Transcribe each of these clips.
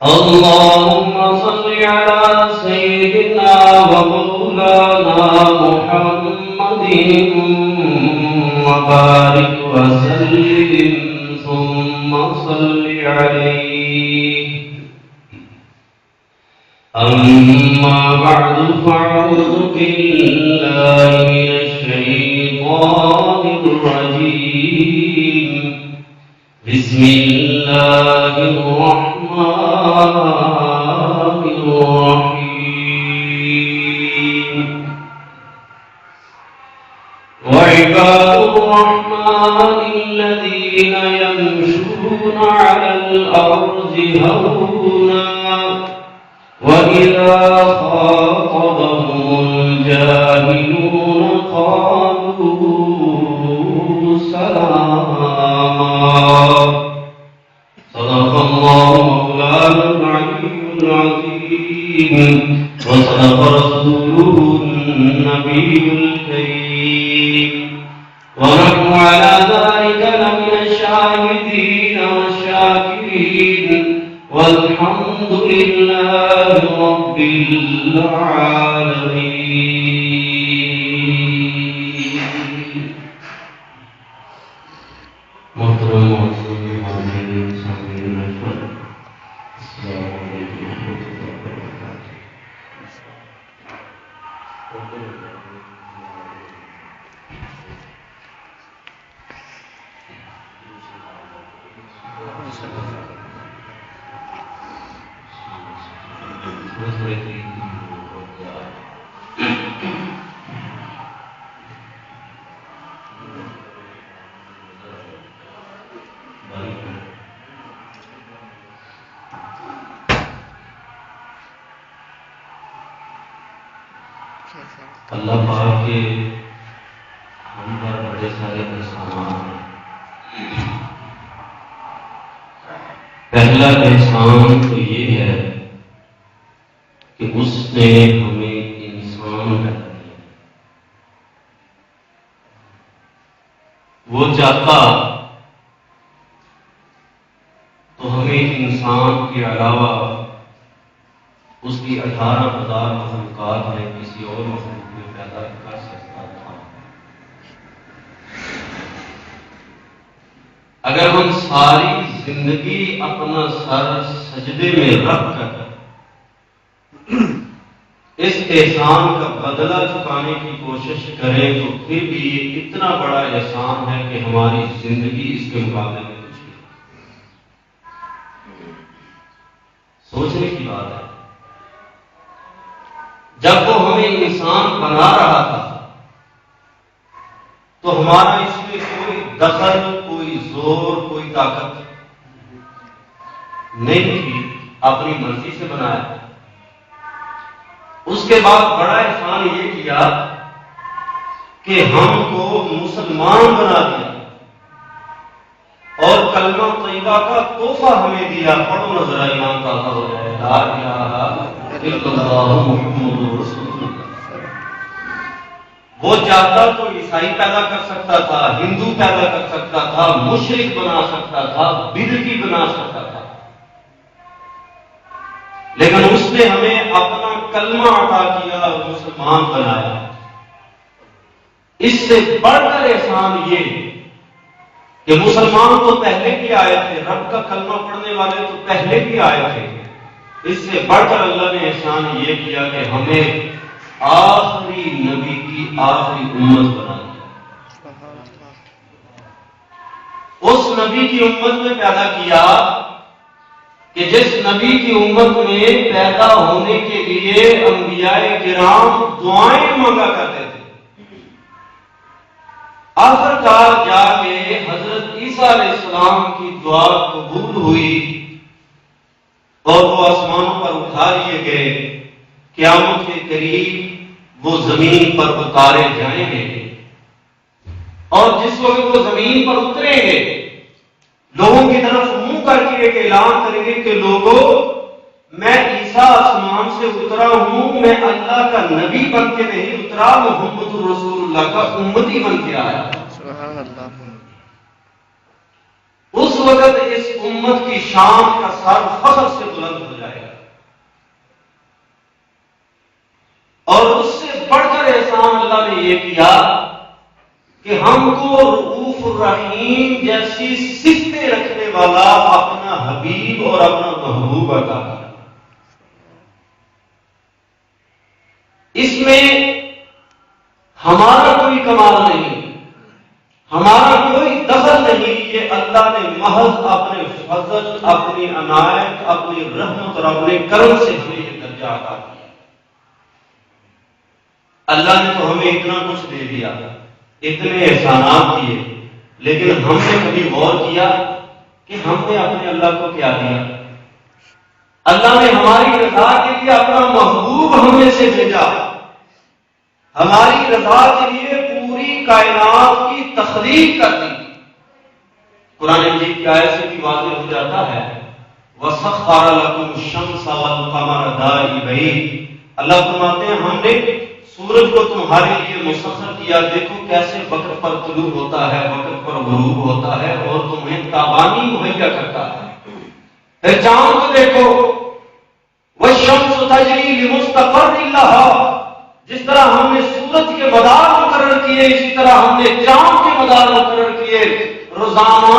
اللهم صل على سيدنا ومولانا محمد وبارك وسلم ثم صل عليه. أما بعد فأعوذ بالله من الشيطان الرجيم. بسم الله الرحمن الرحيم. وعباد الرحمن الذين يمشون على الأرض هونا وإذا خاطبهم الجاهلون قالوا سلاما. صدق الله مولانا العلي العظيم وصدق رسوله النبي الكريم ونحن على ذلك لمن الشاهدين والشاكرين والحمد لله رب العالمين. محترم معززین حاضرین سامعین رحمت، السلام علیکم ورحمۃ اللہ وبرکاتہ. اللہ پاک کے ہم پر بڑے سارے احسانات ہیں. پہلا احسان تو یہ ہے کہ اس نے ہمیں انسان پیدا کیا. وہ چاہتا تو ہمیں انسان کے علاوہ اس کی 18,000 مخلوقات میں کسی اور مخلوق میں پیدا کر سکتا تھا. اگر ہم ساری زندگی اپنا سر سجدے میں رکھ کر اس احسان کا بدلہ چکانے کی کوشش کریں تو پھر بھی یہ اتنا بڑا احسان ہے کہ ہماری زندگی اس کے مقابلے میں کچھ نہیں. سوچنے کی بات ہے. جب وہ ہمیں انسان بنا رہا تھا تو ہمارا اس میں کوئی دخل، کوئی زور، کوئی طاقت نہیں تھی. اپنی مرضی سے بنایا. اس کے بعد بڑا احسان یہ کیا کہ ہم کو مسلمان بنا دیا اور کلمہ طیبہ کا تحفہ ہمیں دیا. پڑھو نظر ایمان تازہ ہو جائے. لا الہ الا اللہ محمد رسول اللہ. وہ چاہتا تو عیسائی پیدا کر سکتا تھا، ہندو پیدا کر سکتا تھا، مشرک بنا سکتا تھا، بدعتی بنا سکتا تھا، لیکن اس نے ہمیں اپنا کلمہ عطا کیا اور مسلمان بنایا. اس سے بڑھ کر احسان یہ کہ مسلمان تو پہلے بھی آئے تھے، رب کا کلمہ پڑھنے والے تو پہلے بھی آئے تھے. اس سے بڑھ کر اللہ نے احسان یہ کیا کہ ہمیں آخری نبی کی آخری امت بنا دیا. اس نبی کی امت میں پیدا کیا کہ جس نبی کی امت میں پیدا ہونے کے لیے انبیاء کرام دعائیں مانگا کرتے تھے. آخرکار جا کے حضرت عیسیٰ علیہ السلام کی دعا قبول ہوئی اور وہ آسمانوں پر اٹھا لیے گئے. قیامت کے قریب وہ زمین پر اتارے جائیں گے اور جس وقت وہ زمین پر اتریں گے لوگوں کی طرف منہ کر کے ایک اعلان کریں گے کہ لوگوں میں عیسیٰ آسمان سے اترا ہوں، میں اللہ کا نبی بن کے نہیں اترا، محمد رسول اللہ کا امتی بن کے آیا. سبحان اللہ. اس وقت اس امت کی شان کا سر فخر سے بلند ہو جائے گا، اور اس سے بڑھ کر احسان اللہ نے یہ کیا کہ ہم کو رؤوف الرحیم جیسی صفتیں رکھنے والا اپنا حبیب اور اپنا محبوب عطا کیا۔ اس میں ہمارا کوئی کمال نہیں، ہمارا کوئی دخل نہیں، یہ اللہ نے محض اپنے فضل، اپنی عنایت، اپنی رحمت اور اپنے کرم سے ہمیں یہ درجہ عطا کیا۔ اللہ نے تو ہمیں اتنا کچھ دے دیا، اتنے احسانات کیے، لیکن ہم نے کبھی غور کیا کہ ہم نے اپنے اللہ کو کیا دیا؟ اللہ نے ہماری رضا کے لیے اپنا محبوب ہم میں سے بھیجا، ہماری رضا کے لیے پوری کائنات کی تخلیق کر دی۔ قرآن مجید کی آیت سے بھی واضح ہو جاتا ہے وَسَخَّرَ لَكُمُ الشَّمْسَ وَالْقَمَرَ دَائِبَيْنِ، اللہ فرماتے ہیں ہم نے سورج کو تمہارے لیے مسخر کیا، دیکھو کیسے وقت پر طلوع ہوتا ہے، وقت پر غروب ہوتا ہے، اور تمہیں تابانی مہیا کرتا ہے۔ پھر چاند کو دیکھو وَالشَّمْسُ تَجْرِي لِمُسْتَقَرٍّ لَهَا، جس طرح ہم نے سورج کے مدار مقرر کیے، اسی طرح ہم نے چاند کے مدار مقرر کیے۔ روزانہ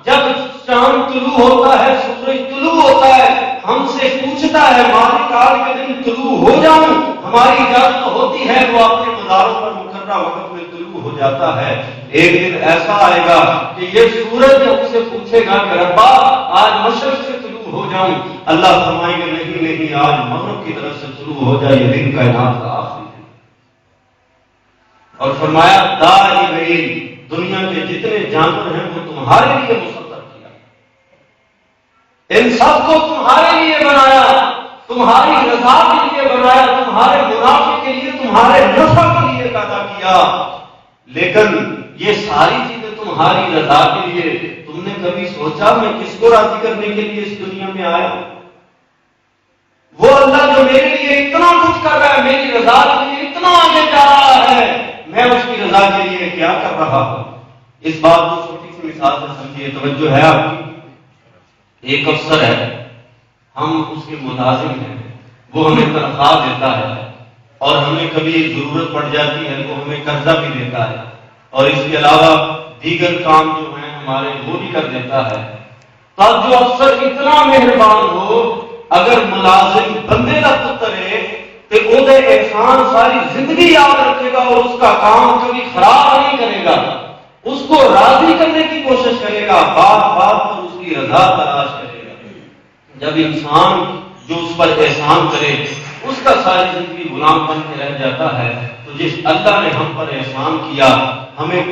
جب چاند طلوع ہوتا ہے، سورج طلوع ہوتا ہے، ہم سے پوچھتا ہے مالک آج کے دن طلوع ہو جاؤں، ہماری اجازت ہوتی ہے، وہ اپنے مداروں پر مقررہ وقت میں طلوع ہو جاتا ہے۔ ایک دن ایسا آئے گا کہ یہ سورج ہم سے پوچھے گا کہ ربا آج مشرق سے طلوع ہو جاؤں، اللہ فرمائیں گے نہیں نہیں، آج مغرب کی طرف سے طلوع ہو جائے، یہ دن کائنات کا آخری ہے۔ اور فرمایا دائبین، دنیا کے جتنے جانور ہیں وہ تمہارے لیے مسخر کیا، ان سب کو تمہارے لیے بنایا، تمہاری رضا کے لیے بنایا، تمہارے منافع کے لیے، تمہارے نفع کے لیے پیدا کیا۔ لیکن یہ ساری چیزیں تمہاری رضا کے لیے، تم نے کبھی سوچا میں کس کو راضی کرنے کے لیے اس دنیا میں آیا؟ وہ اللہ جو میرے لیے اتنا کچھ کر رہا ہے، میری رضا کے لیے اتنا آگے جا رہا ہے، میں اس کی رضا کے لیے کیا کر رہا ہوں؟ اس بات کو چھوٹی سی مثال سے سمجھیے، توجہ ہے آپ کی؟ ایک افسر ہے، ہم اس کے ملازم ہیں، وہ ہمیں تنخواہ دیتا ہے، اور ہمیں کبھی ضرورت پڑ جاتی ہے وہ ہمیں قرضہ بھی دیتا ہے، اور اس کے علاوہ دیگر کام جو ہیں ہمارے وہ بھی کر دیتا ہے۔ تب جو افسر اتنا مہربان ہو، اگر ملازم بندے کا پتر ہے تو وہ احسان ساری زندگی یاد رکھے گا، اور اس کا کام کبھی خراب نہیں کرے گا، اس کو راضی کرنے کی کوشش کرے گا، بات بات پر اس کی رضا تلاش کرے گا۔ جب انسان جو اس پر احسان کرے اس کا ساری زندگی غلام بن کے رہ جاتا ہے، تو جس اللہ نے ہم پر احسان کیا، ہمیں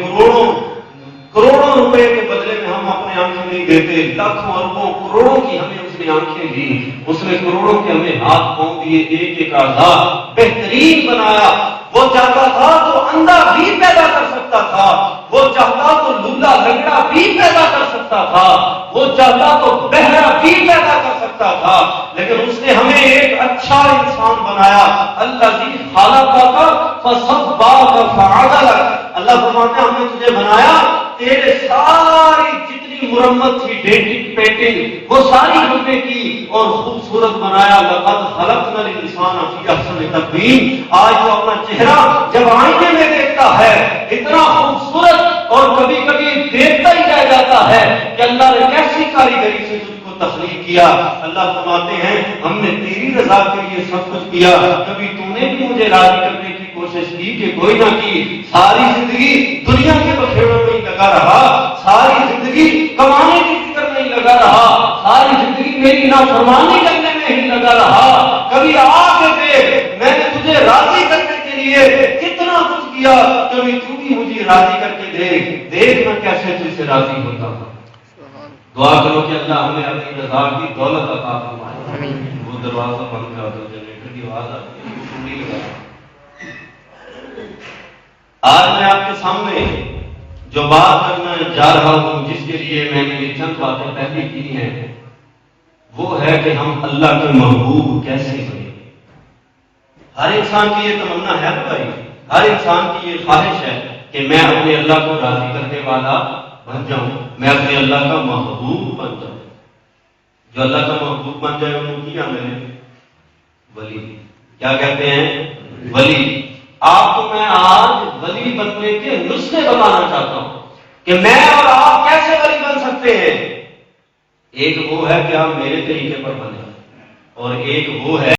کروڑوں روپے کے بدلے میں ہم اپنے آنکھیں نہیں دیتے، لاکھوں اربوں کروڑوں کی ہمیں اس نے آنکھیں دی، اس نے کروڑوں کے ہمیں ہاتھ پاؤں دیے، ایک ایک اعضا بہترین بنایا۔ وہ چاہتا تھا تو اندھا بھی پیدا کر سکتا تھا، وہ چاہتا تو لولا لنگڑا بھی پیدا کر سکتا تھا، وہ چاہتا تو بہرا بھی پیدا کر سکتا تھا، لیکن اس نے ہمیں ایک اچھا انسان بنایا۔ الذی خلقک فسواک فعدلک، اللہ فرماتے ہیں ہم نے تجھے بنایا، تیرے ساری جتنی مرمت تھی، ڈیٹنگ پینٹنگ، وہ ساری ہم نے کی اور خوبصورت بنایا۔ لقد خلقنا الانسان فی احسن تقویم، آج وہ اپنا چہرہ جب آئینے میں دیکھتا ہے اتنا خوبصورت، اور کبھی کبھی دیکھتا ہی رہ جاتا ہے کہ اللہ نے کیسی کاریگری سے تجھ کو تخلیق کیا۔ اللہ فرماتے ہیں ہم نے تیری رضا کے لیے سب کچھ کیا، کبھی تو نے بھی مجھے راضی کرنے کی کوشش کی کہ کوئی نہ کی؟ ساری زندگی دنیا کے بکھیڑوں میں ہی لگا رہا، ساری زندگی کمانے کی فکر میں ہی لگا رہا، ساری زندگی میری نافرمانی کرنے میں ہی لگا رہا۔ کبھی آ کے دیکھ، میں نے تجھے راضی کرنے کے لیے کتنا کچھ کیا، کبھی تو بھی مجھے راضی کر کے دیکھ میں کیسے تجھ سے راضی ہوتا ہوں۔ دعا کرو کہ اللہ ہمیں اپنی رضا کی دولت عطا فرمائے۔ وہ دروازہ بند کر دو، جنریٹر کی آواز آتی ہے۔ آج میں آپ کے سامنے جو بات کرنا جا رہا ہوں، جس کے لیے میں نے یہ چند باتیں پہلے کی ہیں، وہ ہے کہ ہم اللہ کے محبوب کیسے بنیں۔ ہر انسان کی یہ تمنا ہے بھائی، ہر انسان کی یہ خواہش ہے کہ میں اپنے اللہ کو راضی کرنے والا بن جاؤں، میں اپنے اللہ کا محبوب بن جاؤں۔ جو اللہ کا محبوب بن جائے انہوں کیا میں نے ولی، کیا کہتے ہیں ولی۔ آپ کو میں آج ولی بننے کے نسخے بتانا چاہتا ہوں کہ میں اور آپ کیسے ولی بن سکتے ہیں۔ ایک وہ ہے کہ آپ میرے طریقے پر بنے، اور ایک وہ ہے